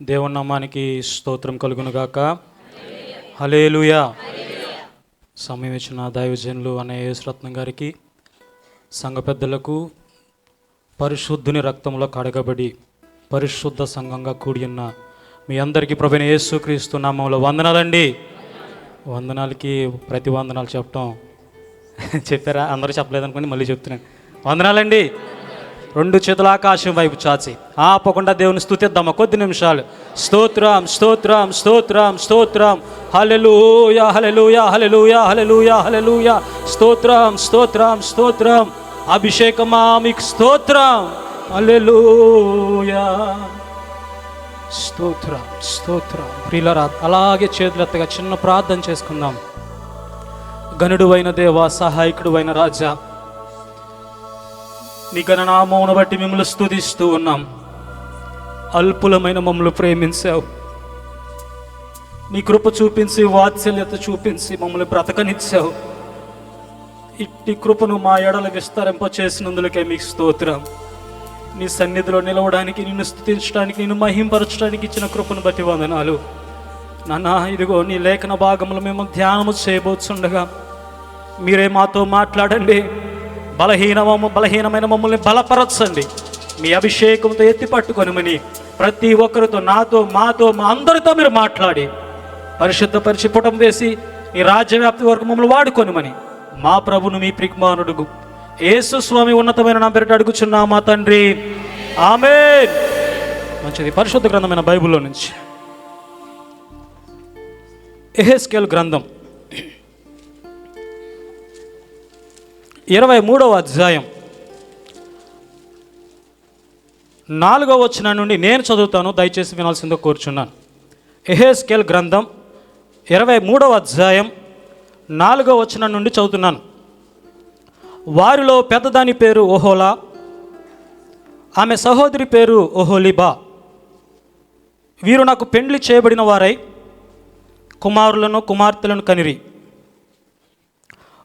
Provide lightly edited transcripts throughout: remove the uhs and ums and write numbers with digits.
దేవుని నామానికి స్తోత్రం కలుగునుగాక. హల్లెలూయా. సమయం ఇచ్చిన దైవజనులు అనే యేసురత్నం గారికి, సంఘ పెద్దలకు, పరిశుద్ధుని రక్తంలో కడగబడి పరిశుద్ధ సంఘంగా కూడి ఉన్న మీ అందరికీ ప్రభువైన యేసుక్రీస్తు నామములో వందనాలండి. వందనాలకి ప్రతి వందనాలు చెప్పటం చెప్పారా? అందరూ చెప్పలేదనుకోండి, మళ్ళీ చెప్తున్నాను. వందనాలండి. రెండు చేతుల ఆకాశం వైపు చాచి ఆపకుండా దేవుని స్తుతిద్దామా కొద్ది నిమిషాలు. స్తోత్రం స్తోత్రం స్తోత్రం స్తోత్రం. హల్లెలూయా హల్లెలూయా హల్లెలూయా హల్లెలూయా హల్లెలూయా. స్తోత్రం స్తోత్రం స్తోత్రం. అభిషేకమా మీకు స్తోత్రం. హల్లెలూయా. స్తోత్రం స్తోత్రం. ప్రియులారా, అలాగే చేతులెత్తగా చిన్న ప్రార్థన చేసుకుందాం. గనుడు అయిన దేవా, సహాయకుడు అయిన రాజా, నీ గణనామమును బట్టి మిమ్మల్ని స్తుతిస్తూ ఉన్నాం. అల్పులమైన మమ్మల్ని ప్రేమించావు. నీ కృప చూపించి, వాత్సల్యత చూపించి మమ్మల్ని బ్రతకనిచ్చావు. ఇట్టి కృపను మా ఎడల విస్తరింపచేసినందులకే మీకు స్తోత్రం. నీ సన్నిధిలో నిలవడానికి, నిన్ను స్తుతించడానికి, నిన్ను మహింపరచడానికి ఇచ్చిన కృపను బట్టి వందనాలు నాన్న. ఇదిగో నీ లేఖన భాగంలో మేము ధ్యానము చేయబోతుండగా మీరే మాతో మాట్లాడండి. బలహీనమైన మమ్మల్ని బలపరచండి. మీ అభిషేకంతో ఎత్తి పట్టుకొనమని ప్రతి ఒక్కరితో, నాతో, మాతో, మా అందరితో మీరు మాట్లాడి పరిశుద్ధపరిచి పుటం వేసి ఈ రాజ్యవ్యాప్తి వరకు మమ్మల్ని వాడుకొనమని మా ప్రభును, మీ ప్రికుమారుడు యేసు స్వామి ఉన్నతమైన నా పేరిట అడుగుచున్నామా తండ్రి, ఆమేన్. మంచిది. పరిశుద్ధ గ్రంథమైన బైబిల్లో నుంచి యెహెజ్కేలు గ్రంథం 23వ అధ్యాయం 4వ వచనం నుండి నేను చదువుతాను, దయచేసి వినాల్సిందో కోరుచున్నాను. యెహెజ్కేలు గ్రంథం 23వ అధ్యాయం 4వ వచనం నుండి చదువుతున్నాను. వారిలో పెద్దదాని పేరు ఓహోలా, ఆమె సహోదరి పేరు ఓహోలిబా. వీరు నాకు పెండ్లి చేయబడిన వారై కుమారులను కుమార్తెలను కనిరి.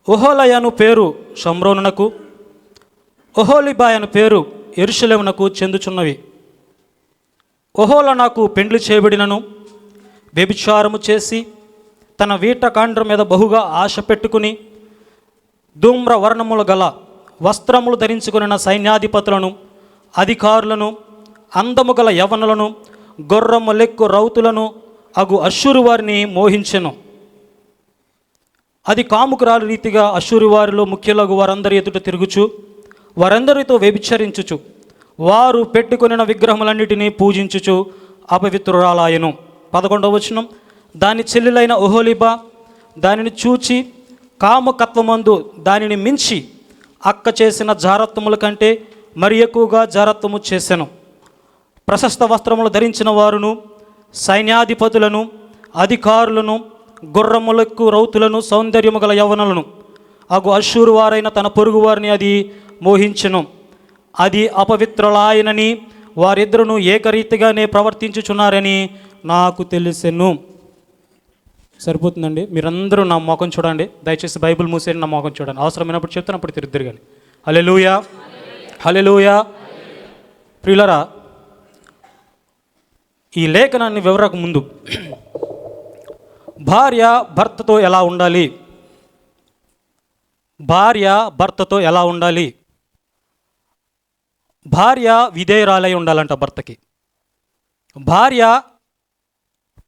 ఓహోలయను పేరు షమ్రోనునకు, ఓహోలిబాయను పేరు యెరూషలేమునకు చెందుచున్నవి. ఓహోల నాకు పెండ్లి చేయబడినను వ్యభిచారము చేసి తన వీట కాండ్రం మీద బహుగా ఆశ పెట్టుకుని ధూమ్ర వర్ణములు గల వస్త్రములు ధరించుకున్న సైన్యాధిపతులను, అధికారులను, అందము గల యవనులను, గొర్రము లెక్కు రౌతులను అగు అశ్షూరు వారిని మోహించెను. అది కాముకురాలు రీతిగా అశ్షూరు వారిలో ముఖ్యులకు వారందరి ఎదుట తిరుగుచు వారందరితో వ్యభిచరించుచు వారు పెట్టుకొనిన విగ్రహములన్నిటినీ పూజించుచు అపవిత్రురాలాయను. 11వ వచనం. దాని చెల్లెలైన ఓహోలిబా దానిని చూచి కామకత్వమందు దానిని మించి అక్క చేసిన జారత్వముల కంటే మరి ఎక్కువగా జారత్వము చేసెను. ప్రశస్త వస్త్రములు ధరించిన వారును, సైన్యాధిపతులను, అధికారులను, గుర్రములకు రౌతులను, సౌందర్యము గల యవ్వనులను అగు అశ్షూరు వారైన తన పొరుగు వారిని అది మోహించెను. అది అపవిత్రులాయనని వారిద్దరును ఏకరీతిగానే ప్రవర్తించుచున్నారని నాకు తెలిసెను. సరిపోతుందండి. మీరందరూ నా ముఖం చూడండి. దయచేసి బైబిల్ మూసేయండి, నా ముఖం చూడండి. అవసరమైనప్పుడు చెప్తున్నప్పుడు తిరిగి కానీ. హల్లెలూయా హల్లెలూయా. ప్రియులారా, ఈ లేఖనాన్ని వివరకు ముందు భార్య భర్తతో ఎలా ఉండాలి, భార్య భర్తతో ఎలా ఉండాలి. భార్య విధేయురాలై ఉండాలంట భర్తకి. భార్య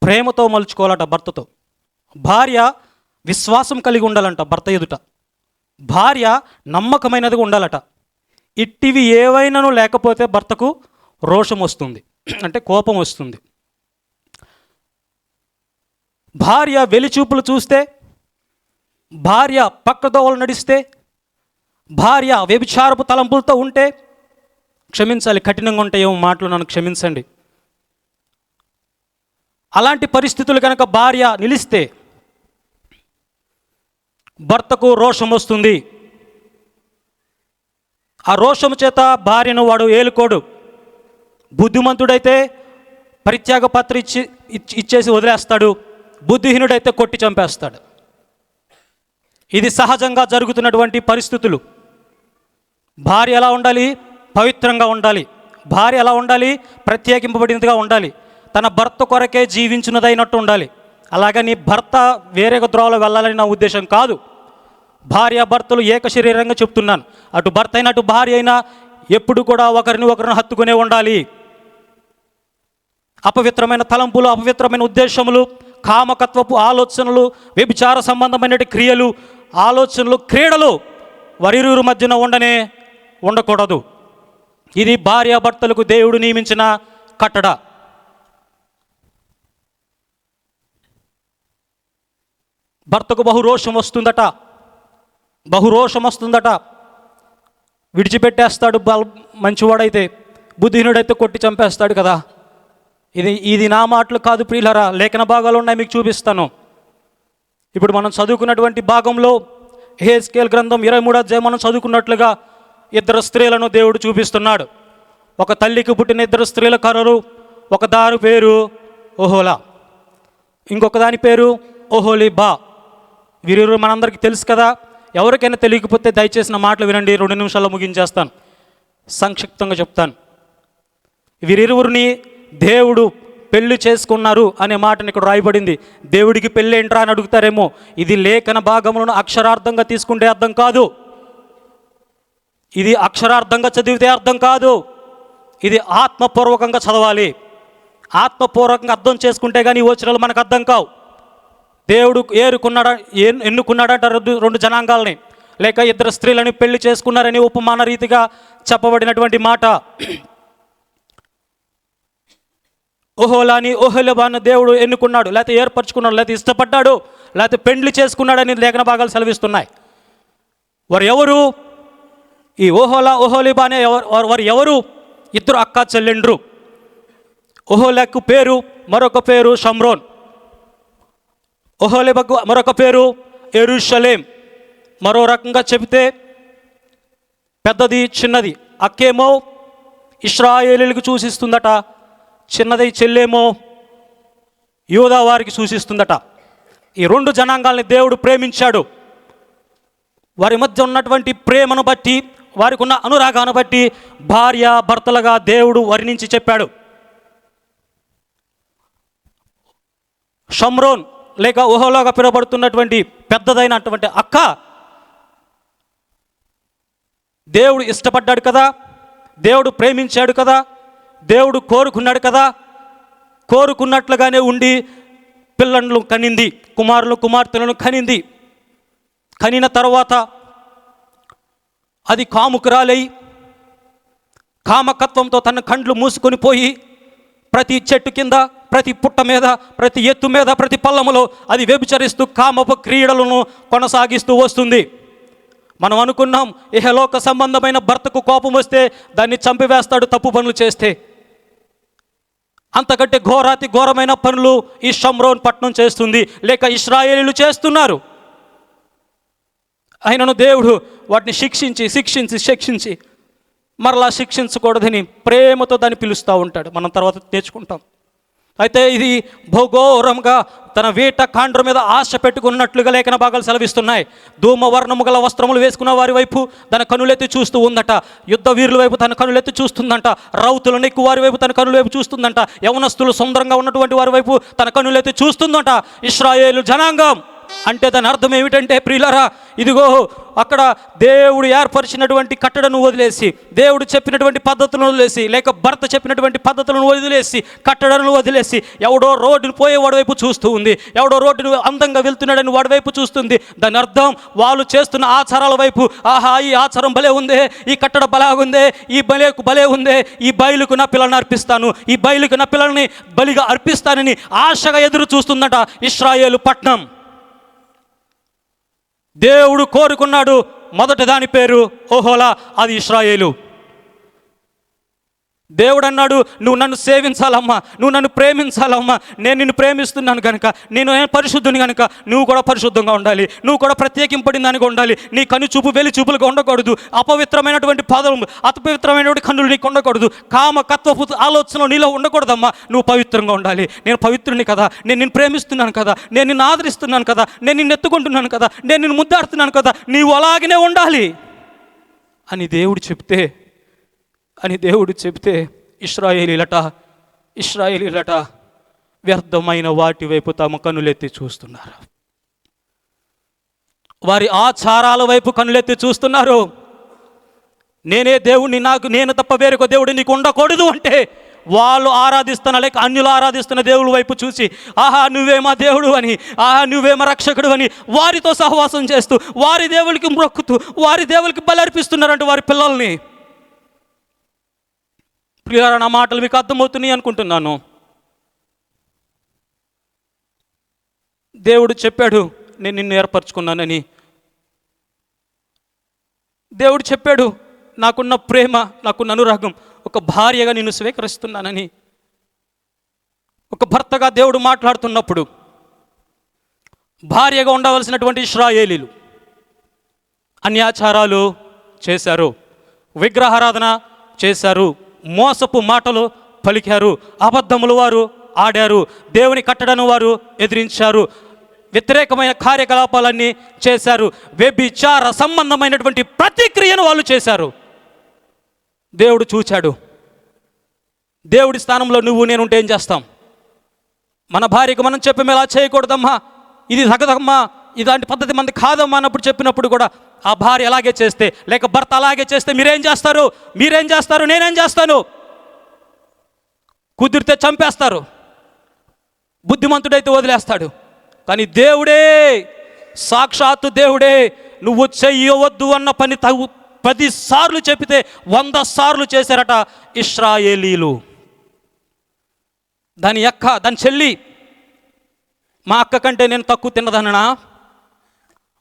ప్రేమతో మలుచుకోవాలంట భర్తతో. భార్య విశ్వాసం కలిగి ఉండాలంట భర్త ఎదుట. భార్య నమ్మకమైనదిగా ఉండాలట. ఇట్టివి ఏవైనాను లేకపోతే భర్తకు రోషం వస్తుంది, అంటే కోపం వస్తుంది. భార్య వెలిచూపులు చూస్తే, భార్య పక్కదోవలు నడిస్తే, భార్య వ్యభిచారపు తలంపులతో ఉంటే, క్షమించాలి, కఠినంగా ఉంటాయేమో మాటలు, నన్ను క్షమించండి. అలాంటి పరిస్థితులు కనుక భార్య నిలిస్తే భర్తకు రోషం వస్తుంది. ఆ రోషము చేత భార్యను వాడు ఏలుకోడు. బుద్ధిమంతుడైతే పరిత్యాగ పత్ర ఇచ్చేసి వదిలేస్తాడు. బుద్ధిహీనుడైతే కొట్టి చంపేస్తాడు. ఇది సహజంగా జరుగుతున్నటువంటి పరిస్థితులు. భార్య ఎలా ఉండాలి? పవిత్రంగా ఉండాలి. భార్య ఎలా ఉండాలి? ప్రత్యేకింపబడినదిగా ఉండాలి. తన భర్త కొరకే జీవించినదైనట్టు ఉండాలి. అలాగని భర్త వేరే ద్రోవలో వెళ్ళాలని నా ఉద్దేశం కాదు. భార్యాభర్తలు ఏక శరీరంగా చెప్తున్నాను. అటు భర్త అయినా అటు భార్య అయినా ఎప్పుడు కూడా ఒకరిని హత్తుకునే ఉండాలి. అపవిత్రమైన తలంపులు, అపవిత్రమైన ఉద్దేశములు, కామకత్వపు ఆలోచనలు, వ్యభిచార సంబంధమైన క్రియలు, ఆలోచనలు, క్రీడలు వారిరువురి మధ్యన ఉండకూడదు. ఇది భార్యాభర్తలకు దేవుడు నియమించిన కట్టడ. భర్తకు బహురోషం వస్తుందట. విడిచిపెట్టేస్తాడు మంచివాడైతే, బుద్ధిహీనుడైతే కొట్టి చంపేస్తాడు కదా. ఇది నా మాటలు కాదు ప్రియులరా, లేఖన భాగాలు ఉన్నాయి, మీకు చూపిస్తాను. ఇప్పుడు మనం చదువుకున్నటువంటి భాగంలో యెహెజ్కేలు గ్రంథం 23వ అధ్యాయం మనం చదువుకున్నట్లుగా 2 స్త్రీలను దేవుడు చూపిస్తున్నాడు. ఒక తల్లికి పుట్టిన 2 స్త్రీల కర్రలు. ఒక దాని పేరు ఓహోలా, ఇంకొక దాని పేరు ఓహోలీబా. వీరిరువురు మనందరికీ తెలుసు కదా. ఎవరికైనా తెలియకపోతే దయచేసి నా మాటలు వినండి, 2 నిమిషాల్లో ముగించేస్తాను, సంక్షిప్తంగా చెప్తాను. వీరిరువురిని దేవుడు పెళ్లి చేసుకున్నారు అనే మాటని ఇక్కడ రాయబడింది. దేవుడికి పెళ్ళి ఏంట్రా అని అడుగుతారేమో. ఇది లేఖన భాగములను అక్షరార్థంగా తీసుకుంటే అర్థం కాదు. ఇది అక్షరార్థంగా చదివితే అర్థం కాదు. ఇది ఆత్మపూర్వకంగా చదవాలి. ఆత్మపూర్వకంగా అర్థం చేసుకుంటే కానీ ఈ వచనాలు మనకు అర్థం కావు. దేవుడు ఎన్నుకున్నాడంట 2 జనాంగాలని, లేక 2 స్త్రీలని పెళ్లి చేసుకున్నారని ఉపమాన రీతిగా చెప్పబడినటువంటి మాట. ఓహోలాని ఓహోలీబాను దేవుడు ఎన్నుకున్నాడు, లేకపోతే ఏర్పరచుకున్నాడు, లేకపోతే ఇష్టపడ్డాడు, లేకపోతే పెండ్లి చేసుకున్నాడని లేఖన భాగాలు సెలవిస్తున్నాయి. వారు ఎవరు? ఈ ఓహోలీబా అనే వారు ఎవరు? 2 అక్క చెల్లెండ్రు. ఓహోలాకు పేరు మరొక పేరు షమ్రోన్, ఓహోలీబాకు మరొక పేరు యెరూషలేం. మరో రకంగా చెబితే పెద్దది చిన్నది. అక్కేమో ఇశ్రాయేలీలకు సూచిస్తుందట, చిన్నది చెల్లేమో యూదా వారికి సూచిస్తుందట. ఈ 2 జనాంగాల్ని దేవుడు ప్రేమించాడు. వారి మధ్య ఉన్నటువంటి ప్రేమను బట్టి, వారికి ఉన్న అనురాగాన్ని బట్టి భార్య భర్తలుగా దేవుడు వర్ణించి చెప్పాడు. షమ్రోన్ లేక ఓహోలాగా పిలువబడుతున్నటువంటి పెద్దదైనటువంటి అక్క దేవుడు ఇష్టపడ్డాడు కదా, దేవుడు ప్రేమించాడు కదా, దేవుడు కోరుకున్నాడు కదా. కోరుకున్నట్లుగానే ఉండి పిల్లలను కనింది, కుమార్తెలను కనింది. కనిన తర్వాత అది కాముకురాలై కామకత్వంతో తన కండ్లు మూసుకొని పోయి ప్రతి చెట్టు కింద, ప్రతి పుట్ట మీద, ప్రతి ఎత్తు మీద, ప్రతి పల్లములో అది వ్యభిచరిస్తూ కామపు క్రీడలను కొనసాగిస్తూ వస్తుంది. మనం అనుకున్నాం ఇహలోక సంబంధమైన భర్తకు కోపం వస్తే దాన్ని చంపివేస్తాడు తప్పు పనులు చేస్తే. అంతకంటే ఘోరమైన పనులు ఈ షమ్రోన్ పట్టణం చేస్తుంది, లేక ఇశ్రాయేలీలు చేస్తున్నారు. ఆయనను దేవుడు వాటిని శిక్షించి మరలా శిక్షించకూడదని ప్రేమతో దాన్ని పిలుస్తూ ఉంటాడు. మనం తర్వాత తెచ్చుకుంటాం. అయితే ఇది భౌఘోరంగా తన వేట కాండ్ర మీద ఆశ పెట్టుకున్నట్లుగా లేఖన భాగాలు సెలవిస్తున్నాయి. ధూమవర్ణము గల వస్త్రములు వేసుకున్న వారి వైపు తన కనులెత్తి చూస్తూ ఉందట. యుద్ధ వీరుల వైపు తన కనులెత్తి చూస్తుందంట. రౌతులను ఎక్కువ వారి వైపు తన కనుల వైపు చూస్తుందంట. యవనస్తులు సుందరంగా ఉన్నటువంటి వారి వైపు తన కనులెత్తి చూస్తుందంట. ఇశ్రాయేలు జనాంగం అంటే దాని అర్థం ఏమిటంటే ప్రియులారా, ఇదిగో అక్కడ దేవుడు ఏర్పరిచినటువంటి కట్టడను వదిలేసి, దేవుడు చెప్పినటువంటి పద్ధతులను వదిలేసి, లేక భర్త చెప్పినటువంటి పద్ధతులను వదిలేసి, కట్టడను వదిలేసి ఎవడో రోడ్డును పోయే వాడి వైపు చూస్తూ ఉంది. ఎవడో రోడ్డును అందంగా వెళ్తున్నాడని వాడి వైపు చూస్తుంది. దాని అర్థం వాళ్ళు చేస్తున్న ఆచారాల వైపు, ఆహా ఈ ఆచారం భలే ఉందే, ఈ కట్టడ బలాగుందే, ఈ భలే ఉందే, ఈ బయలుకు నా పిల్లల్ని అర్పిస్తాను, ఈ బయలుకు నా పిల్లల్ని బలిగా అర్పిస్తానని ఆశగా ఎదురు చూస్తుందట ఇశ్రాయేలు పట్నం. దేవుడు కోరుకున్నాడు. మొదటి దాని పేరు ఓహోలా, అది ఇశ్రాయేలు. దేవుడు అన్నాడు, నువ్వు నన్ను సేవించాలమ్మా, నువ్వు నన్ను ప్రేమించాలమ్మా, నేను నిన్ను ప్రేమిస్తున్నాను కనుక, నేను పరిశుద్ధుని కనుక నువ్వు కూడా పరిశుద్ధంగా ఉండాలి, నువ్వు కూడా ప్రత్యేకింపడిన దానిగా ఉండాలి. నీ కను చూపు వెలి చూపులుగా ఉండకూడదు, అపవిత్రమైనటువంటి పాదములు, అపవిత్రమైనటువంటి కన్నులు నీకు ఉండకూడదు, కామకత్వపు ఆలోచనలు నీలో ఉండకూడదమ్మా. నువ్వు పవిత్రంగా ఉండాలి. నేను పవిత్రుని కదా, నేను నిన్ను ప్రేమిస్తున్నాను కదా, నేను నిన్ను ఆదరిస్తున్నాను కదా, నేను నిన్ను ఎత్తుకుంటున్నాను కదా, నేను నిన్ను ముద్దాడుతున్నాను కదా, నీవు అలాగనే ఉండాలి అని దేవుడు చెప్తే ఇశ్రాయేలీలట వ్యర్థమైన వాటి వైపు తమ కనులెత్తి చూస్తున్నారు. వారి ఆచారాల వైపు కనులెత్తి చూస్తున్నారు. నేనే దేవుణ్ణి, నేను తప్ప వేరొక దేవుడు నీకు ఉండకూడదు అంటే వాళ్ళు ఆరాధిస్తున్న, లేక అన్యులు ఆరాధిస్తున్న దేవుడి వైపు చూసి ఆహా నువ్వే మా దేవుడు అని, ఆహా నువ్వే మా రక్షకుడు అని వారితో సహవాసం చేస్తూ వారి దేవుడికి మొక్కుతూ వారి దేవుడికి బలర్పిస్తున్నారంటే వారి పిల్లల్ని. ప్రియులారా, నా మాటలు మీకు అర్థమవుతున్నాయి అనుకుంటున్నాను. దేవుడు చెప్పాడు నేను నిన్ను ఏర్పరచుకున్నానని. దేవుడు చెప్పాడు నాకున్న ప్రేమ, నాకున్న అనురాగం, ఒక భార్యగా నిన్ను స్వీకరిస్తున్నానని. ఒక భర్తగా దేవుడు మాట్లాడుతున్నప్పుడు భార్యగా ఉండవలసినటువంటి ఇశ్రాయేలీలు అన్యాచారాలు చేశారు, విగ్రహారాధన చేశారు, మోసపు మాటలు పలికారు, అబద్ధములు వారు ఆడారు, దేవుని కట్టడను వారు ఎదిరించారు, వ్యతిరేకమైన కార్యకలాపాలన్నీ చేశారు, వ్యభిచార సంబంధమైనటువంటి ప్రతిక్రియను వాళ్ళు చేశారు. దేవుడు చూచాడు. దేవుడి స్థానంలో నువ్వు నేనుంటే ఏం చేస్తాం? మన భార్యకు మనం చెప్పి ఇలా చేయకూడదమ్మా, ఇది తగదమ్మా, ఇలాంటి పద్ధతి మంది కాదమ్మా అన్నప్పుడు చెప్పినప్పుడు కూడా ఆ భార్య అలాగే చేస్తే, లేక భర్త అలాగే చేస్తే మీరేం చేస్తారు? నేనేం చేస్తాను? కుదిరితే చంపేస్తారు, బుద్ధిమంతుడైతే వదిలేస్తాడు. కానీ దేవుడే, సాక్షాత్తు దేవుడే నువ్వు చెయ్యవద్దు అన్న పని 10 సార్లు చెప్పితే 100 సార్లు చేశారట ఇశ్రాయేలీలు. దాని చెల్లి మా అక్క కంటే నేను తక్కువ తిన్నదననా?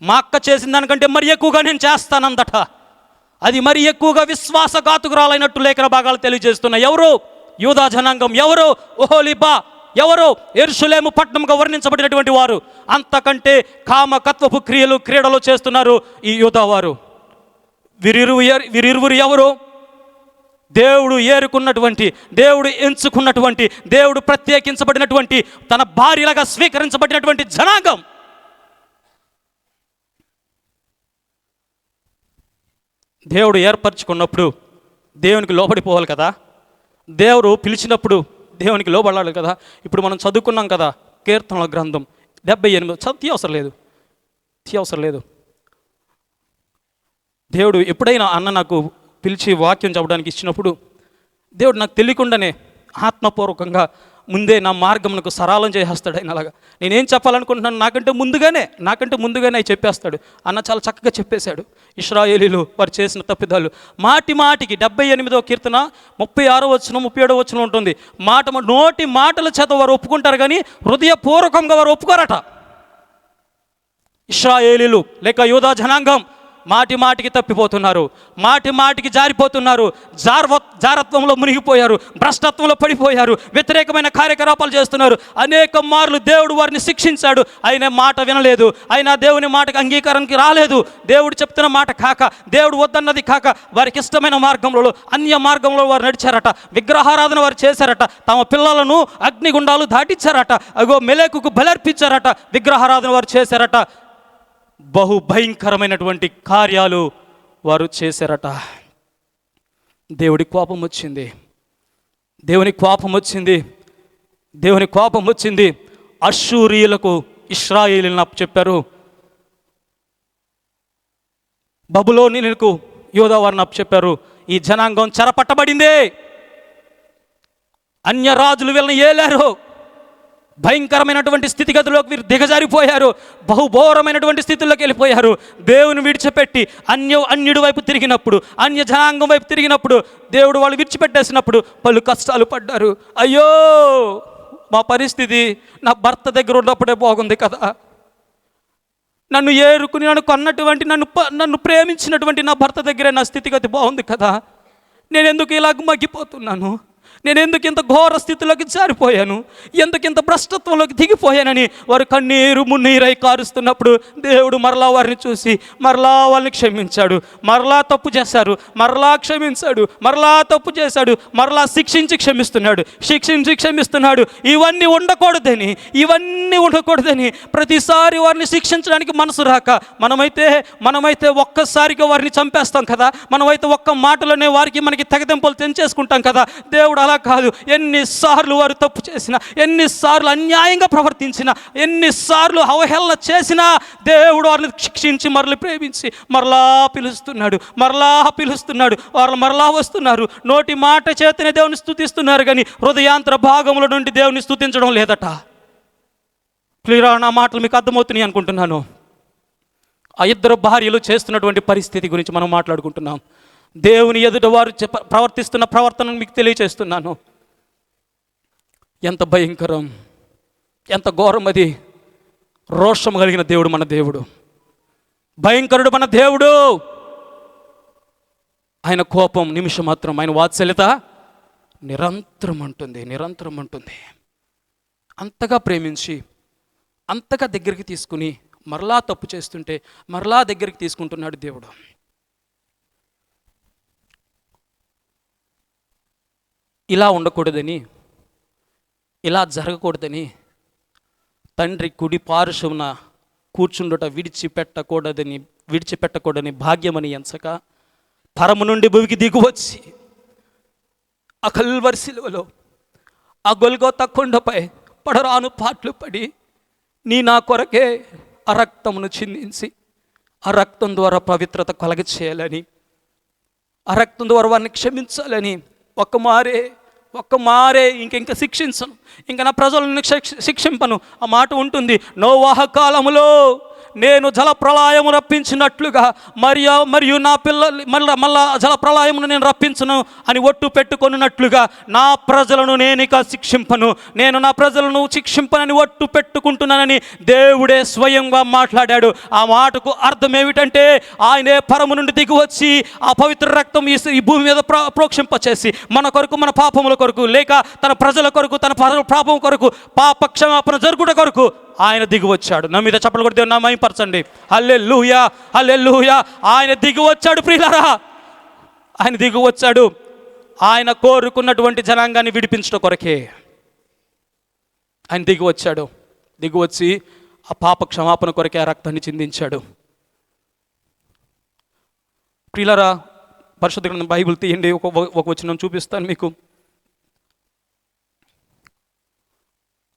మా అక్క చేసిన దానికంటే మరి ఎక్కువగా నేను చేస్తానందట. అది మరి ఎక్కువగా విశ్వాసఘాతుకురాలైనట్టు లేఖన భాగాలు తెలియజేస్తున్నాయి. ఎవరు? యూదా జనాంగం. ఎవరు? ఓహోలిబా. ఎవరు? యెరూషలేము పట్టణంగా వర్ణించబడినటువంటి వారు. అంతకంటే కామకత్వపు క్రీడలు చేస్తున్నారు ఈ యూదా వారు. వీరిరువురు ఎవరు? దేవుడు ఏరుకున్నటువంటి, దేవుడు ఎంచుకున్నటువంటి, దేవుడు ప్రత్యేకించబడినటువంటి, తన భార్యలుగా స్వీకరించబడినటువంటి జనాంగం. దేవుడు ఏర్పరచుకున్నప్పుడు దేవునికి లోబడిపోవాలి కదా. దేవుడు పిలిచినప్పుడు దేవునికి లోబడాలి కదా. ఇప్పుడు మనం చదువుకున్నాం కదా కీర్తనల గ్రంథం 78 తీయవసరం లేదు. దేవుడు ఎప్పుడైనా అన్న నాకు పిలిచి వాక్యం చెప్పడానికి ఇచ్చినప్పుడు దేవుడు నాకు తెలియకుండానే ఆత్మపూర్వకంగా ముందే నా మార్గమునకు సరళం చేసేస్తాడు. ఆయన అలాగా నేనేం చెప్పాలనుకుంటున్నాను నాకంటే ముందుగానే చెప్పేస్తాడు. అన్న చాలా చక్కగా చెప్పేశాడు. ఇశ్రాయేలీలు వారు చేసిన తప్పిదాలు మాటికి 78వ కీర్తన 36వ వచనం 37వ వచనం ఉంటుంది. నోటి మాటల చేత వారు ఒప్పుకుంటారు కానీ హృదయపూర్వకంగా వారు ఒప్పుకోరట. ఇశ్రాయేలీలు లేక యూదా జనాంగం మాటికి తప్పిపోతున్నారు, మాటికి జారిపోతున్నారు, జారత్వంలో మునిగిపోయారు, భ్రష్టత్వంలో పడిపోయారు, వ్యతిరేకమైన కార్యకలాపాలు చేస్తున్నారు. అనేక మార్లు దేవుడు వారిని శిక్షించాడు. ఆయన మాట వినలేదు, ఆయన దేవుని మాటకు అంగీకారానికి రాలేదు. దేవుడు చెప్తున్న మాట కాక, దేవుడు వద్దన్నది కాక వారికి ఇష్టమైన మార్గంలో, అన్య మార్గంలో వారు నడిచారట. విగ్రహారాధన వారు చేశారట. తమ పిల్లలను అగ్నిగుండాలు దాటించారట. అగో మెలకుకు బలర్పించారట. విగ్రహారాధన వారు చేశారట. బహు భయంకరమైనటువంటి కార్యాలు వారు చేశారట. దేవుని కోపం వచ్చింది. అష్షూరీయులకు ఇశ్రాయేలీయులను అప్పచెప్పారు. బబులోనీయులకు యూదా వారిని అప్పచెప్పారు. ఈ జనాంగం చెరపట్టబడిందే. అన్య రాజులు వీళ్ళని ఏలారు. భయంకరమైనటువంటి స్థితిగతిలోకి వీరు దిగజారిపోయారు. బహుఘోరమైనటువంటి స్థితిలోకి వెళ్ళిపోయారు. దేవుని విడిచిపెట్టి అన్యుడి వైపు తిరిగినప్పుడు, అన్య జనాంగం వైపు తిరిగినప్పుడు, దేవుడు వాళ్ళు విడిచిపెట్టేసినప్పుడు వాళ్ళు కష్టాలు పడ్డారు. అయ్యో మా పరిస్థితి నా భర్త దగ్గర ఉన్నప్పుడే బాగుంది కదా, నన్ను ఏరుకుని నన్ను కొన్నటువంటి నన్ను ప్రేమించినటువంటి నా భర్త దగ్గరే నా స్థితిగతి బాగుంది కదా, నేను ఎందుకు ఇలాగ మగ్గిపోతున్నాను, నేను ఎందుకు ఇంత ఘోర స్థితిలోకి జారిపోయాను, ఎందుకు ఇంత భ్రష్టత్వంలోకి దిగిపోయానని వారు కన్నీరు మున్నీరై కారుస్తున్నప్పుడు దేవుడు మరలా వారిని చూసి మరలా వాళ్ళని క్షమించాడు. మరలా తప్పు చేశారు, మరలా క్షమించాడు, మరలా తప్పు చేశాడు, మరలా శిక్షించి క్షమిస్తున్నాడు. ఇవన్నీ ఉండకూడదని ప్రతిసారి వారిని శిక్షించడానికి మనసు రాక మనమైతే ఒక్కసారిగా వారిని చంపేస్తాం కదా, మనమైతే ఒక్క మాటలోనే మనకి తెగదెంపులు తెంచేసుకుంటాం కదా. దేవుడు అలా కాదు. ఎన్నిసార్లు వారు తప్పు చేసినా, ఎన్నిసార్లు అన్యాయంగా ప్రవర్తించినా, ఎన్నిసార్లు అవహేళన చేసినా దేవుడు వారిని శిక్షించి మరలి ప్రేమించి మరలా పిలుస్తున్నాడు. వారు మరలా వస్తున్నారు. నోటి మాట చేతనే దేవుని స్తుతిస్తున్నారు, కానీ హృదయాంతర భాగముల నుండి దేవుని స్తుతించడం లేదట. క్లియరా? నా మాటలు మీకు అర్థమవుతున్నాయి అనుకుంటున్నాను. ఆ ఇద్దరు భార్యలు చేస్తున్నటువంటి పరిస్థితి గురించి మనం మాట్లాడుకుంటున్నాం. దేవుని ఎదుట వారు ప్రవర్తిస్తున్న ప్రవర్తనను మీకు తెలియచేస్తున్నాను. ఎంత భయంకరం, ఎంత ఘోరం అది. రోషం కలిగిన దేవుడు మన దేవుడు, భయంకరుడు మన దేవుడు. ఆయన కోపం నిమిషం మాత్రం, ఆయన వాత్సల్యత నిరంతరం ఉంటుంది. అంతగా ప్రేమించి, అంతగా దగ్గరికి తీసుకుని మరలా తప్పు చేస్తుంటే మరలా దగ్గరికి తీసుకుంటున్నాడు దేవుడు. ఇలా ఉండకూడదని, ఇలా జరగకూడదని తండ్రి కుడి పార్శ్వమున కూర్చుండుట విడిచిపెట్టకూడని భాగ్యమని ఎంచక పరము నుండి భూమికి దిగువచ్చి ఆ కల్వరి శిలువలో, ఆ గొల్గోతా కొండపై పడరాను పాట్లు పడి నా కొరకే ఆ రక్తమును చిందించి, ఆ రక్తం ద్వారా పవిత్రత కలగ చేయాలని, ఆ రక్తం ద్వారా వారిని క్షమించాలని ఒక్క మారే ఇంక శిక్షించను, ఇంకా నా ప్రజలను శిక్షింపను ఆ మాట ఉంటుంది. నోవాహ కాలములో నేను జలప్రళయము రప్పించినట్లుగా మరియు నా పిల్లలు మళ్ళా జలప్రళయమును నేను రప్పించను అని ఒట్టు పెట్టుకొనున్నట్లుగా నా ప్రజలను నేను ఇక శిక్షింపను, నేను నా ప్రజలను శిక్షింపనని ఒట్టు పెట్టుకుంటున్నానని దేవుడే స్వయంగా మాట్లాడాడు. ఆ మాటకు అర్థం ఏమిటంటే, ఆయనే పరము నుండి దిగి వచ్చి ఆ పవిత్ర రక్తం ఈ భూమి మీద ప్రోక్షింపచేసి మన కొరకు, మన పాపముల కొరకు, లేక తన ప్రజల కొరకు, తన పాపం కొరకు, పాప క్షమాపణ జరుగుట కొరకు ఆయన దిగి వచ్చాడు. నా మీద చప్పట్లు కొడితే నా మహిమపరచండి. హల్లెలూయా, హల్లెలూయా. ఆయన దిగి వచ్చాడు ప్రియులారా, ఆయన దిగి వచ్చాడు. ఆయన కోరుకున్నటువంటి జనాంగాన్ని విడిపించడం కొరకే ఆయన దిగి వచ్చాడు. దిగి వచ్చి ఆ పాప క్షమాపణ కొరకే ఆ రక్తాన్ని చిందించాడు. ప్రియులారా, పరిశుద్ధ గ్రంథం బైబిల్ తీయండి, ఒక వచనం చూపిస్తాను మీకు.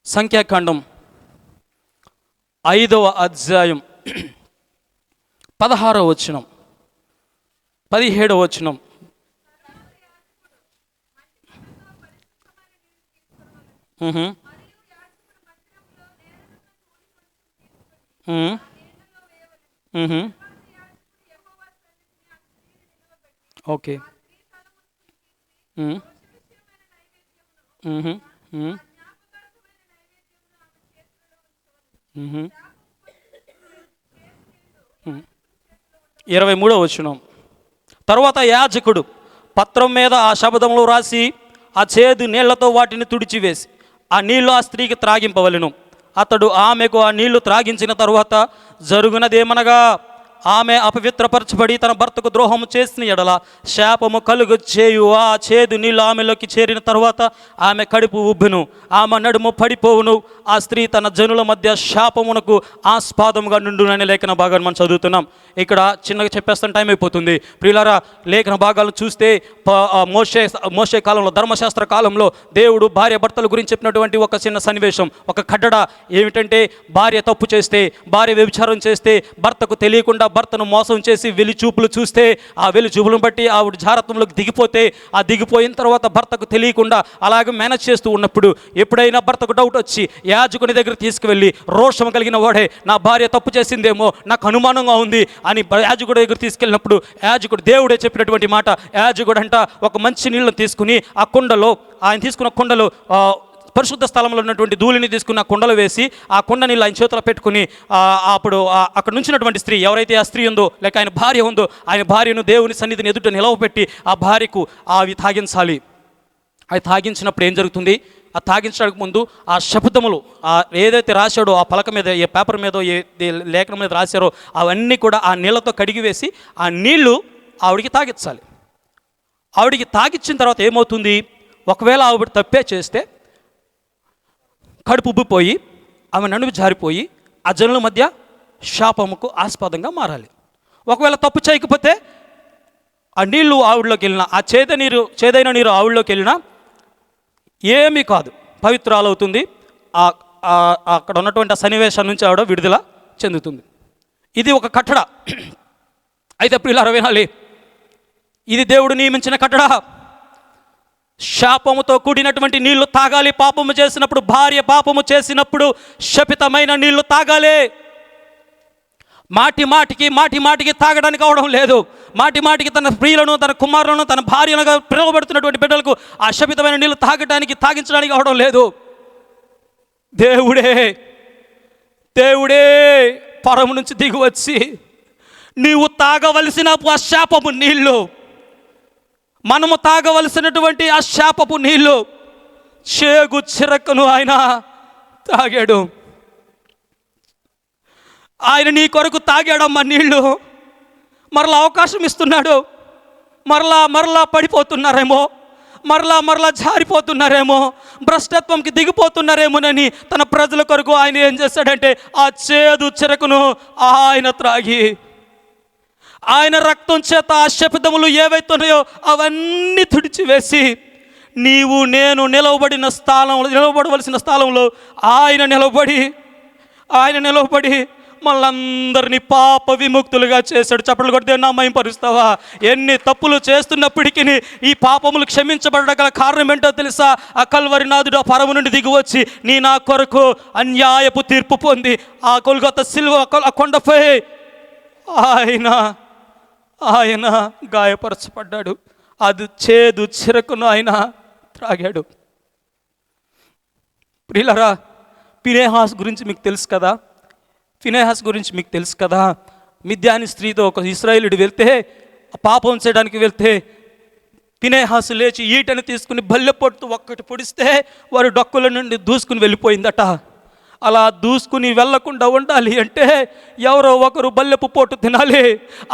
సంఖ్యాకాండం 5వ అధ్యాయం 16వ వచనం, 17వ వచనం. ఓకే. Mm-hmm. Mm-hmm. 23వ వచనం. తర్వాత యాజకుడు పత్రం మీద ఆ శబ్దములు రాసి ఆ చేదు నీళ్లతో వాటిని తుడిచివేసి ఆ నీళ్లు ఆ స్త్రీకి త్రాగింపవలెను. అతడు ఆమెకు ఆ నీళ్లు త్రాగించిన తరువాత జరుగునదేమనగా, ఆమె అపవిత్రపరచబడి తన భర్తకు ద్రోహము చేసిన ఎడల శాపము కలుగు చేయు ఆ చేదు నీళ్ళు ఆమెలోకి చేరిన తర్వాత ఆమె కడుపు ఉబ్బును, ఆమె నడుము పడిపోవును, ఆ స్త్రీ తన జనుల మధ్య శాపమునకు ఆస్పాదముగా నుండునని లేఖన భాగాన్ని మనం చదువుతున్నాం. ఇక్కడ చిన్నగా చెప్పేస్తాను, టైం అయిపోతుంది. ప్రియులారా, లేఖన భాగాలను చూస్తే మోషే కాలంలో, ధర్మశాస్త్ర కాలంలో దేవుడు భార్య భర్తల గురించి చెప్పినటువంటి ఒక చిన్న సన్నివేశం, ఒక కట్టడ ఏమిటంటే, భార్య తప్పు చేస్తే, భార్య వ్యభిచారం చేస్తే, భర్తకు తెలియకుండా భర్తను మోసం చేసి వెలిచూపులు చూస్తే, ఆ వెలిచూపులను బట్టి ఆవిడ జారత్వంలోకి దిగిపోతే, ఆ దిగిపోయిన తర్వాత భర్తకు తెలియకుండా అలాగే మేనేజ్ చేస్తూ ఉన్నప్పుడు ఎప్పుడైనా భర్తకు డౌట్ వచ్చి యాజకుని దగ్గర తీసుకువెళ్ళి, రోషం కలిగిన వాడే నా భార్య తప్పు చేసిందేమో నాకు అనుమానంగా ఉంది అని యాజకుడి దగ్గర తీసుకెళ్ళినప్పుడు, యాజకుడు దేవుడే చెప్పినటువంటి మాట, యాజకుడు అంట ఒక మంచి నీళ్ళను తీసుకుని ఆ కుండలో, ఆయన తీసుకున్న కుండలో పరిశుద్ధ స్థలంలో ఉన్నటువంటి ధూళిని తీసుకుని ఆ కుండలో వేసి ఆ కుండ నీళ్ళు ఆయన చేతిలో పెట్టుకుని అప్పుడు అక్కడ నుంచినటువంటి స్త్రీ, ఎవరైతే ఆ స్త్రీ ఉందో లేక ఆయన భార్య ఉందో, ఆయన భార్యను దేవుని సన్నిధిని ఎదుట నిలవపెట్టి ఆ భార్యకు అవి తాగించాలి. అవి తాగించినప్పుడు ఏం జరుగుతుంది, ఆ తాగించడానికి ముందు ఆ శబ్దములు ఏదైతే రాశాడో ఆ పలక మీద, ఏ పేపర్ మీదో, ఏ లేఖనం మీద రాశారో అవన్నీ కూడా ఆ నీళ్ళతో కడిగి వేసి ఆ నీళ్లు ఆవిడికి తాగించాలి. ఆవిడికి తాగించిన తర్వాత ఏమవుతుంది, ఒకవేళ ఆవిడ తప్పే చేస్తే కడుపు ఉబ్బిపోయి ఆమె నడుము జారిపోయి ఆ జనుల మధ్య శాపముకు ఆస్పదంగా మారాలి. ఒకవేళ తప్పు చేయకపోతే ఆ నీళ్లు ఆవిడలోకి వెళ్ళినా, ఆ చేదైన నీరు ఆవిడలోకి వెళ్ళినా ఏమీ కాదు, పవిత్రాలవుతుంది. అక్కడ ఉన్నటువంటి ఆ సన్నివేశం నుంచి ఆవిడ విడుదల చెందుతుంది. ఇది ఒక కట్టడ. అయితే ప్రియులారా వినాలి, ఇది దేవుడు నియమించిన కట్టడ. శాపముతో కూడినటువంటి నీళ్లు తాగాలి. పాపము చేసినప్పుడు, భార్య పాపము చేసినప్పుడు శపితమైన నీళ్లు తాగాలి. మాటి మాటికి తాగడానికి అవడం లేదు. మాటి మాటికి తన ప్రియులను, తన కుమారులను, తన భార్యలుగా పిలువబడుతున్నటువంటి బిడ్డలకు ఆ శపితమైన నీళ్లు తాగించడానికి అవడం లేదు. దేవుడే పరము నుంచి దిగి వచ్చి నీవు తాగవలసిన ఆ శాపపు నీళ్లు, మనము తాగవలసినటువంటి ఆ శాపపు నీళ్లు చేగు చిరకను ఆయన తాగాడు. ఆయన నీ కొరకు తాగాడమ్మా నీళ్లు. మరలా అవకాశం ఇస్తున్నాడు. మరలా పడిపోతున్నారేమో, మరలా జారిపోతున్నారేమో, భ్రష్టత్వంకి దిగిపోతున్నారేమోనని తన ప్రజల కొరకు ఆయన ఏం చేశాడంటే ఆ చేదు చిరకును ఆయన త్రాగి, ఆయన రక్తం చేత ఆ శపితములు ఏవైతున్నాయో అవన్నీ తుడిచివేసి నీవు నేను నిలవబడవలసిన స్థలంలో ఆయన నిలవబడి మళ్ళందరినీ పాప విముక్తులుగా చేశాడు. చప్పట్లు కొడితే నా మహిమపరుస్తావా? ఎన్ని తప్పులు చేస్తున్నప్పటికీ ఈ పాపములు క్షమించబడగల కారణం ఏంటో తెలుసా? ఆ కల్వరి నాథుడు ఆ పరము నుండి దిగివచ్చి నా కొరకు అన్యాయపు తీర్పు పొంది ఆ గొల్గొతా సిలువ ఆ కొండపై ఆయన గాయపరచబడ్డాడు. అది చేదు చిరకును ఆయన త్రాగాడు. ప్రియులారా, ఫినెహాస్ గురించి మీకు తెలుసు కదా. మిద్యాని స్త్రీతో ఒక ఇశ్రాయేలుడు వెళ్తే, పాపం చేయడానికి వెళ్తే, ఫినెహాసు లేచి ఈటని తీసుకుని బల్లెపొట్టు ఒక్కటి పొడిస్తే వారు డొక్కుల నుండి దూసుకుని వెళ్ళిపోయిందట. అలా దూసుకుని వెళ్లకుండా ఉండాలి అంటే ఎవరో ఒకరు బల్లెపు పోటు తినాలి.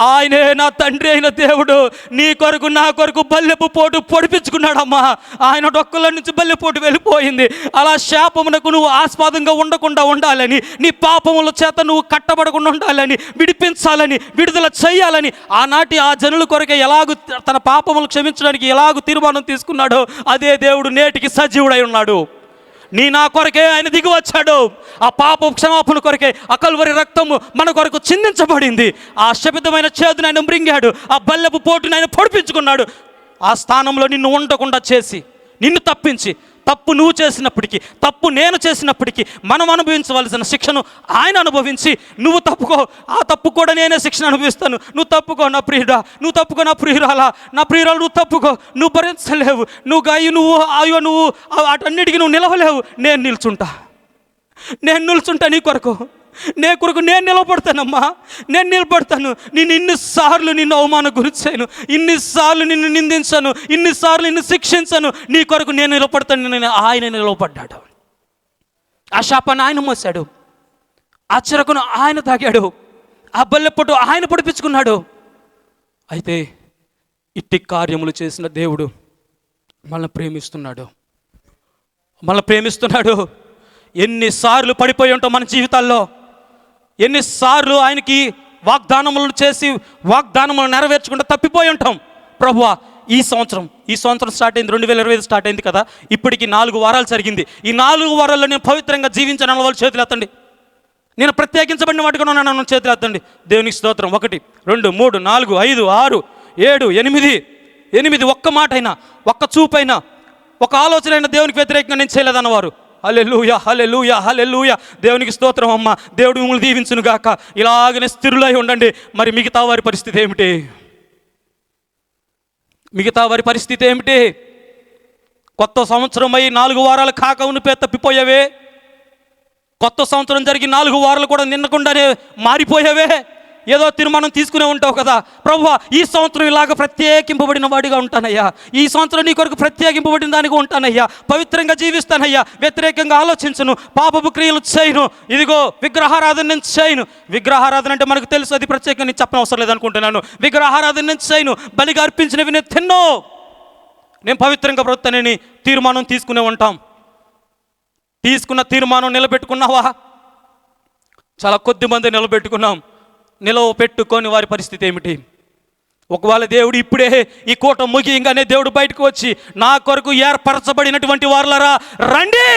ఆయనే నా తండ్రి అయిన దేవుడు నీ కొరకు నా కొరకు బల్లెపు పోటు పొడిపించుకున్నాడమ్మా. ఆయన డొక్కల నుంచి బల్లెపోటు వెళ్ళిపోయింది. అలా శాపమునకు నువ్వు ఆస్పదంగా ఉండకుండా ఉండాలని, నీ పాపముల చేత నువ్వు కట్టబడకుండా ఉండాలని, విడిపించాలని, విడుదల చేయాలని ఆనాటి ఆ జనుల కొరకే ఎలాగూ తన పాపములు క్షమించడానికి ఎలాగూ తీర్మానం తీసుకున్నాడో అదే దేవుడు నేటికి సజీవుడై ఉన్నాడు. నా కొరకే ఆయన దిగి వచ్చాడు. ఆ పాప క్షమాపణ కొరకే ఆ కల్వరి రక్తము మన కొరకు చిందించబడింది. ఆ శపితమైన చేదును ఆయన మృంగాడు. ఆ బల్లెపు పోటును ఆయన పొడిపించుకున్నాడు. ఆ స్థానంలో నిన్ను ఉండకుండా చేసి, నిన్ను తప్పించి, తప్పు నువ్వు చేసినప్పటికీ, తప్పు నేను చేసినప్పటికీ మనం అనుభవించవలసిన శిక్షను ఆయన అనుభవించి, నువ్వు తప్పుకో, ఆ తప్పు కూడా నేనే శిక్షణ అనుభవిస్తాను, నువ్వు తప్పుకో నా ప్రియుడా, నువ్వు తప్పుకో నా ప్రియురాలా, నా ప్రియురాలు నువ్వు తప్పుకో, నువ్వు భరించలేవు, నువ్వు వాటన్నిటికీ నువ్వు నిలవలేవు, నేను నిల్చుంటా నీ కొరకు, నేను నిలబడతానమ్మా, నేను నిలబడతాను. నేను ఇన్నిసార్లు నిన్ను అవమానం గురిచాను, ఇన్నిసార్లు నిన్ను నిందించాను, ఇన్నిసార్లు నిన్ను శిక్షించాను, నీ కొరకు నేను నిలబడతాను. ఆయన నిలబడ్డాడు. ఆ శాపాన్ని ఆయన మోసాడు, ఆ చిరకును ఆయన తాగాడు, ఆ బల్లెపొట్టు ఆయన పొడిపించుకున్నాడు. అయితే ఇట్టి కార్యములు చేసిన దేవుడు మనల్ని ప్రేమిస్తున్నాడు. ఎన్నిసార్లు పడిపోయి ఉంటాం మన జీవితాల్లో, ఎన్నిసార్లు ఆయనకి వాగ్దానములు చేసి వాగ్దానములు నెరవేర్చకుండా తప్పిపోయి ఉంటాం. ప్రభువా, ఈ సంవత్సరం స్టార్ట్ అయింది, 2025 స్టార్ట్ అయింది కదా, ఇప్పటికి 4 వారాలు జరిగింది. ఈ 4 వారాల్లో నేను పవిత్రంగా జీవించాను అన్న వాళ్ళు చేతులు ఎత్తండి. నేను ప్రత్యేకించబడిన వాటిగా ఉన్నాను చేతులు ఎత్తండి. దేవునికి స్తోత్రం. 1 2 3 4 5 6 7 8 ఒక్క మాట అయినా, ఒక్క చూపైనా, ఒక ఆలోచన అయినా దేవునికి వ్యతిరేకంగా నేను చేయలేదన్నవారు హల్లెలూయా, హల్లెలూయా, హల్లెలూయా. దేవునికి స్తోత్రం అమ్మ. దేవుడు మిమ్మల్ని దీవించును గాక. ఇలాగనే స్థిరులై ఉండండి. మరి మిగతా వారి పరిస్థితి ఏమిటి? కొత్త సంవత్సరం అయి 4 వారాలు కాక ఉనిపే తప్పిపోయావే. కొత్త సంవత్సరం జరిగి 4 వారాలు కూడా నిన్నకుండానే మారిపోయావే. ఏదో తీర్మానం తీసుకునే ఉంటావు కదా, ప్రభువా ఈ సంవత్సరం ఇలాగ ప్రత్యేకింపబడిన వాడిగా ఉంటానయ్యా, ఈ సంవత్సరం నీ కొరకు ప్రత్యేకింపబడిన దానిగా ఉంటానయ్యా, పవిత్రంగా జీవిస్తానయ్యా, వ్యతిరేకంగా ఆలోచించను, పాపపు క్రియలు చేయను, ఇదిగో విగ్రహారాధన నేను చేయను. విగ్రహారాధన అంటే మనకు తెలుసు, అది ప్రత్యేకంగా నేను చెప్పనవసరం లేదనుకుంటున్నాను. విగ్రహారాధన నేను చేయను, బలిగా అర్పించినవి నేను తిన్నో, నేను పవిత్రంగా బ్రతుకుతానని తీర్మానం తీసుకునే ఉంటాం. తీసుకున్న తీర్మానం నిలబెట్టుకున్నావా? చాలా కొద్ది మంది నిలబెట్టుకున్నాం. నిలవ పెట్టుకొని వారి పరిస్థితి ఏమిటి? ఒకవేళ దేవుడు ఇప్పుడే ఈ కూట ముగియంగానే దేవుడు బయటకు వచ్చి నా కొరకు ఏర్పరచబడినటువంటి వారులారా రండి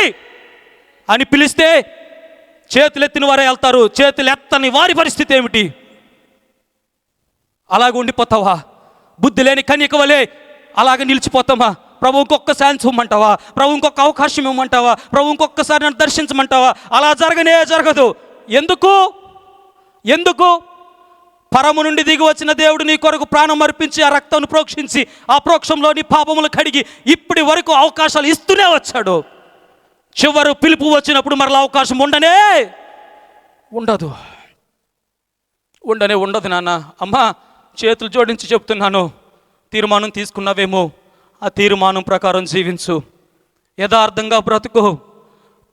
అని పిలిస్తే చేతులు ఎత్తిన వారే వెళ్తారు, చేతులు ఎత్తని వారి పరిస్థితి ఏమిటి? అలాగ ఉండిపోతావా? బుద్ధి లేని కన్యక వలె అలాగ నిలిచిపోతామా? ప్రభు ఇంకొక ఛాన్స్ ఇవ్వమంటావా? ప్రభు ఇంకొక అవకాశం ఇవ్వమంటావా? ప్రభు ఇంకొకసారి నన్ను దర్శించమంటావా? అలా జరగదు. ఎందుకు? పరము నుండి దిగి వచ్చిన దేవుడు నీ కొరకు ప్రాణం అర్పించి ఆ రక్తాన్ని ప్రోక్షించి ఆ ప్రోక్షంలో నీ పాపములు కడిగి ఇప్పటి వరకు అవకాశాలు ఇస్తూనే వచ్చాడు. చివరి పిలుపు వచ్చినప్పుడు మరలా అవకాశం ఉండదు నాన్న. అమ్మా, చేతులు జోడించి చెప్తున్నాను, తీర్మానం తీసుకున్నావేమో ఆ తీర్మానం ప్రకారం జీవించు. యథార్థంగా బ్రతుకు,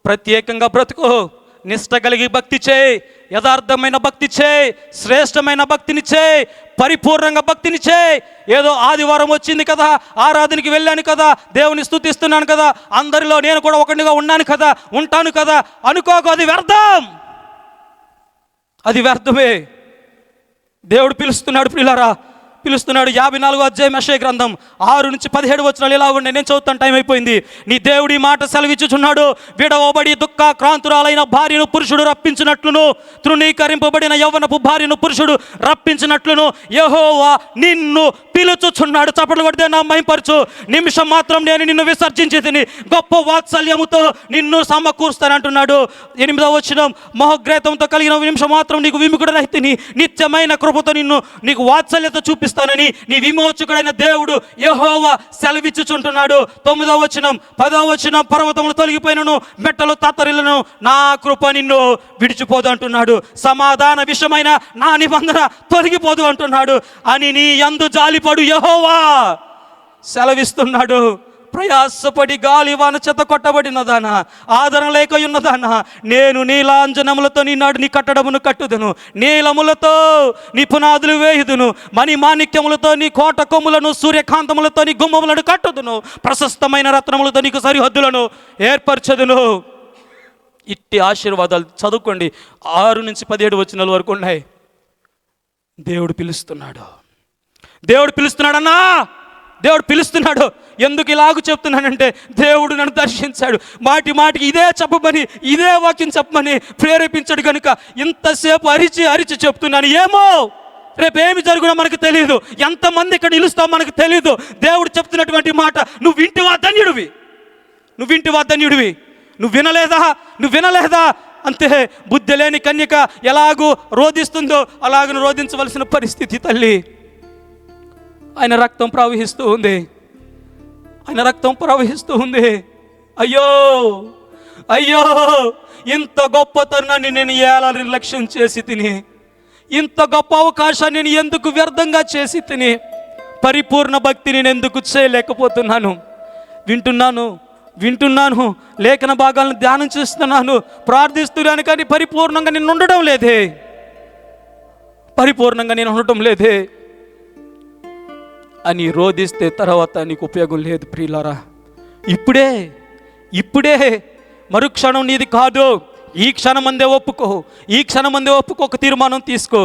ప్రత్యేకంగా బ్రతుకు, నిష్ట కలిగి భక్తి చేయి, యథార్థమైన భక్తి చేయి, శ్రేష్టమైన భక్తిని చేయి, పరిపూర్ణంగా భక్తిని చేయి. ఏదో ఆదివారం వచ్చింది కదా, ఆరాధనకి వెళ్ళాను కదా, దేవుని స్తుతిస్తున్నాను కదా, అందరిలో నేను కూడా ఒకటిగా ఉంటాను కదా అనుకోకు. అది వ్యర్థమే. దేవుడు పిలుస్తున్నాడు ప్రియులారా, పిలుస్తున్నాడు. 54వ అధ్యాయం యెషయా గ్రంథం 6-17 వచనాలు ఇలా ఉన్నాయి. నేను చదువుతాను, టైం అయిపోయింది. నీ దేవుడి మాట సెలవిచ్చుచున్నాడు, విడవబడి దుఃఖ క్రాంతురాలైన భార్యను పురుషుడు రప్పించినట్లును, తృణీకరింపబడిన యవ్వనపు భార్యను పురుషుడు రప్పించినట్లును యెహోవా నిన్ను పిలుచుచున్నాడు. చప్పట్లు కొడితే నా మహింపరచు. నిమిషం మాత్రం నేను నిన్ను విసర్జించి తిని గొప్ప వాత్సల్యముతో నిన్ను సమకూరుస్తానంటున్నాడు. 8వ వచనం, మహోగ్రేతంతో కలిగిన నిమిషం మాత్రం నీకు విముఖుడనైతిని, నిత్యమైన కృపతో నీకు వాత్సల్యత చూపిస్తానని నీ విమోచకుడైన దేవుడు యెహోవా సెలవిచ్చుచుంటున్నాడు. 9వ వచనం, 10వ వచనం, పర్వతములు తొలగిపోయినను మెట్టలు తత్తరిల్లను, నా కృప నిన్ను విడిచిపోదు అంటున్నాడు. సమాధాన విషయమైన నా నిబంధన తొలగిపోదు అంటున్నాడు అని నీ యందు జాలిపడు యెహోవా సెలవిస్తున్నాడు. ప్రయాసపడి గాలి వాన చెత్త కొట్టబడిన దానా, ఆదరణ లేక ఉన్నదానా, నేను నీలాంజనములతో నీ కట్టడమును కట్టుదును, నీలములతో నీ పునాదులు వేయుదును, మణిమాణిక్యములతో నీ కోట కొమ్ములను, సూర్యకాంతములతో నీ గుమ్మములను కట్టుదును, ప్రశస్తమైన రత్నములతో నీకు సరిహద్దులను ఏర్పరచదును. ఇట్టి ఆశీర్వాదాలు చదువుకోండి. 6-17 వచనాల వరకు ఉన్నాయి. దేవుడు పిలుస్తున్నాడన్నా, దేవుడు పిలుస్తున్నాడు. ఎందుకు ఇలాగ చెప్తున్నానంటే, దేవుడు నన్ను దర్శించాడు. మాటికి ఇదే చెప్పమని, ఇదే వాక్యం చెప్పమని ప్రేరేపించాడు కనుక ఇంతసేపు అరిచి చెప్తున్నాను. ఏమో రేపు ఏమి జరుగునో మనకు తెలియదు, ఎంతమంది ఇక్కడ నిలుస్తామో మనకు తెలియదు. దేవుడు చెప్తున్నటువంటి మాట నువ్వు వింటివా ధన్యుడివి, నువ్వు వినలేదా అంతే. బుద్ధి లేని కన్యక ఎలాగూ రోధిస్తుందో అలాగను రోధించవలసిన పరిస్థితి తల్లి. ఆయన రక్తం ప్రవహిస్తూ ఉంది. అయ్యో ఇంత గొప్ప తరుణాన్ని నేను ఎలా నిర్లక్ష్యం చేసి తిని, ఇంత గొప్ప అవకాశాన్ని నేను ఎందుకు వ్యర్థంగా చేసి తిని, పరిపూర్ణ భక్తి నేను ఎందుకు చేయలేకపోతున్నాను? వింటున్నాను, లేఖన భాగాలను ధ్యానం చేస్తున్నాను, ప్రార్థిస్తున్నాను, కానీ పరిపూర్ణంగా నేను ఉండడం లేదే అని రోధిస్తే తర్వాత నీకు ఉపయోగం లేదు ప్రియులారా. ఇప్పుడే మరుక్షణం నీది కాదు. ఈ క్షణమందే ఒప్పుకో, ఒక తీర్మానం తీసుకో.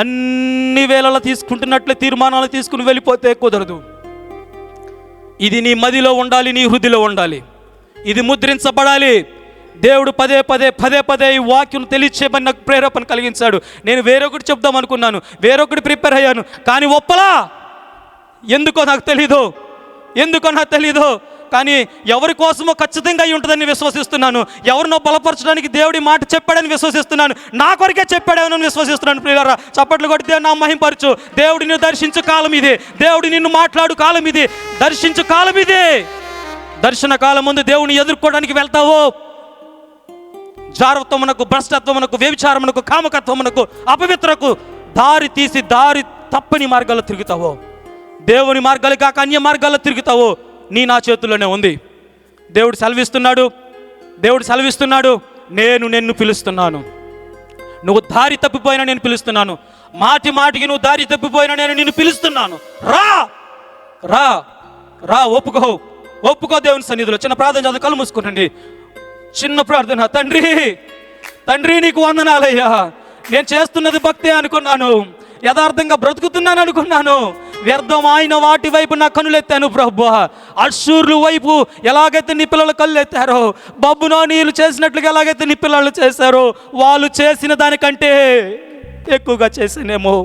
అన్ని వేళలా తీసుకుంటున్నట్లే తీర్మానాలు తీసుకుని వెళ్ళిపోతే కుదరదు. ఇది నీ మదిలో ఉండాలి, నీ హృదయలో ఉండాలి, ఇది ముద్రించబడాలి. దేవుడు పదే ఈ వాక్యం తెలియచేయమని నాకు ప్రేరేపణ కలిగించాడు. నేను వేరొకటి చెప్దాం అనుకున్నాను, వేరొకటి ప్రిపేర్ అయ్యాను, కానీ ఒప్పలా. ఎందుకో నాకు తెలీదు, కానీ ఎవరి కోసమో ఖచ్చితంగా అయి ఉంటుందని విశ్వసిస్తున్నాను. ఎవరినో బలపరచడానికి దేవుడి మాట చెప్పాడని విశ్వసిస్తున్నాను, నా కొరికే చెప్పాడని విశ్వసిస్తున్నాను. ప్రియులారా, చప్పట్లు కొడితే నా మహింపరచు. దేవుడిని దర్శించు కాలం ఇది, దేవుడి నిన్ను మాట్లాడు కాలం ఇది, దర్శించు కాలం ఇది. దర్శన కాలం ముందు దేవుని ఎదుర్కోవడానికి వెళ్తావు, జారత్వమునకు, భ్రష్టత్వమునకు, వ్యభిచారమునకు, కామకత్వమునకు, అపవిత్రకు దారి తీసి దారి తప్పని మార్గాల్లో తిరుగుతావు, దేవుని మార్గాలు కాక అన్య మార్గాల్లో తిరుగుతావు. నా చేతుల్లోనే ఉంది. దేవుడు సెలవిస్తున్నాడు, నేను నిన్ను పిలుస్తున్నాను. నువ్వు దారి తప్పిపోయినా నేను పిలుస్తున్నాను, మాటికి నువ్వు దారి తప్పిపోయినా నేను నిన్ను పిలుస్తున్నాను. రా ఒప్పుకో దేవుని సన్నిధిలో. చిన్న ప్రార్థన చదువు, కళ్ళు మూసుకునండి. చిన్న ప్రార్థన. తండ్రి నీకు వందనాలయ్యా. నేను చేస్తున్నది భక్తే అనుకున్నాను, యథార్థంగా బ్రతుకుతున్నాను అనుకున్నాను, వ్యర్థమైన వాటి వైపు నా కనులెత్తాను ప్రభువా. అశ్షూరుల వైపు ఎలాగైతే నీ పిల్లలు కళ్ళు ఎత్తారో, బబులోనీయులు చేసినట్లుగా ఎలాగైతే నీ పిల్లలు చేశారో, వాళ్ళు చేసిన దానికంటే ఎక్కువగా చేసినేమో.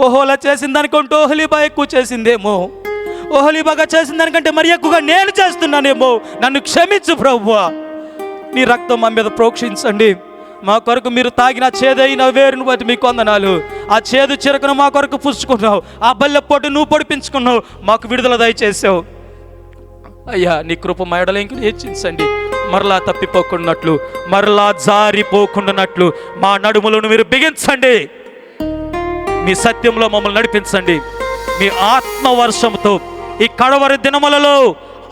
ఓహోలా చేసిన దానికంటే ఓహలీబా ఎక్కువ చేసిందేమో. ఓహలీబాగా చేసిన దానికంటే మరి ఎక్కువగా నేను చేస్తున్నానేమో. నన్ను క్షమించు ప్రభువా. నీ రక్తం మా మీద ప్రోక్షించండి. మా కొరకు మీరు తాగిన చేదైన వేరును బట్టి మీకు వందనాలు. ఆ చేదు చిరకను మా కొరకు పుచ్చుకున్నావు, ఆ బల్లె పొట్టు నువ్వు పొడిపించుకున్నావు, మాకు విడుదల దయచేసావు అయ్యా. నీ కృప మా ఎడల ఇంక హెచ్చించండి. మరలా తప్పిపోకుండానట్లు, మరలా జారిపోకుండానట్లు మా నడుములను మీరు బిగించండి. మీ సత్యంలో మమ్మల్ని నడిపించండి. మీ ఆత్మవర్షంతో ఈ కడవరి దినములలో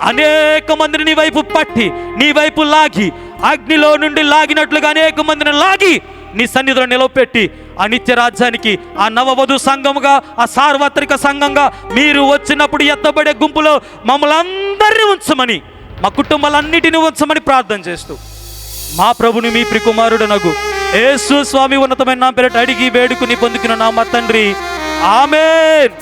అనేక మందిని నీ వైపు పట్టి, నీ వైపు లాగి, అగ్నిలో నుండి లాగినట్లుగా అనేక మందిని లాగి నీ సన్నిధిలో నిలవపెట్టి, ఆ నిత్య రాజ్యానికి, ఆ నవవధు సంఘముగా, ఆ సార్వత్రిక సంఘంగా మీరు వచ్చినప్పుడు ఎత్తబడే గుంపులో మమ్మల్ని అందరినీ ఉంచమని, మా కుటుంబాలన్నిటిని ఉంచమని ప్రార్థన చేస్తూ మా ప్రభుని మీ ప్రియకుమారుడనగు యేసు స్వామి ఉన్నతమైన నా పేరిట అడిగి వేడుకుని పొందుకున్న నా మా తండ్రి, ఆమేన్.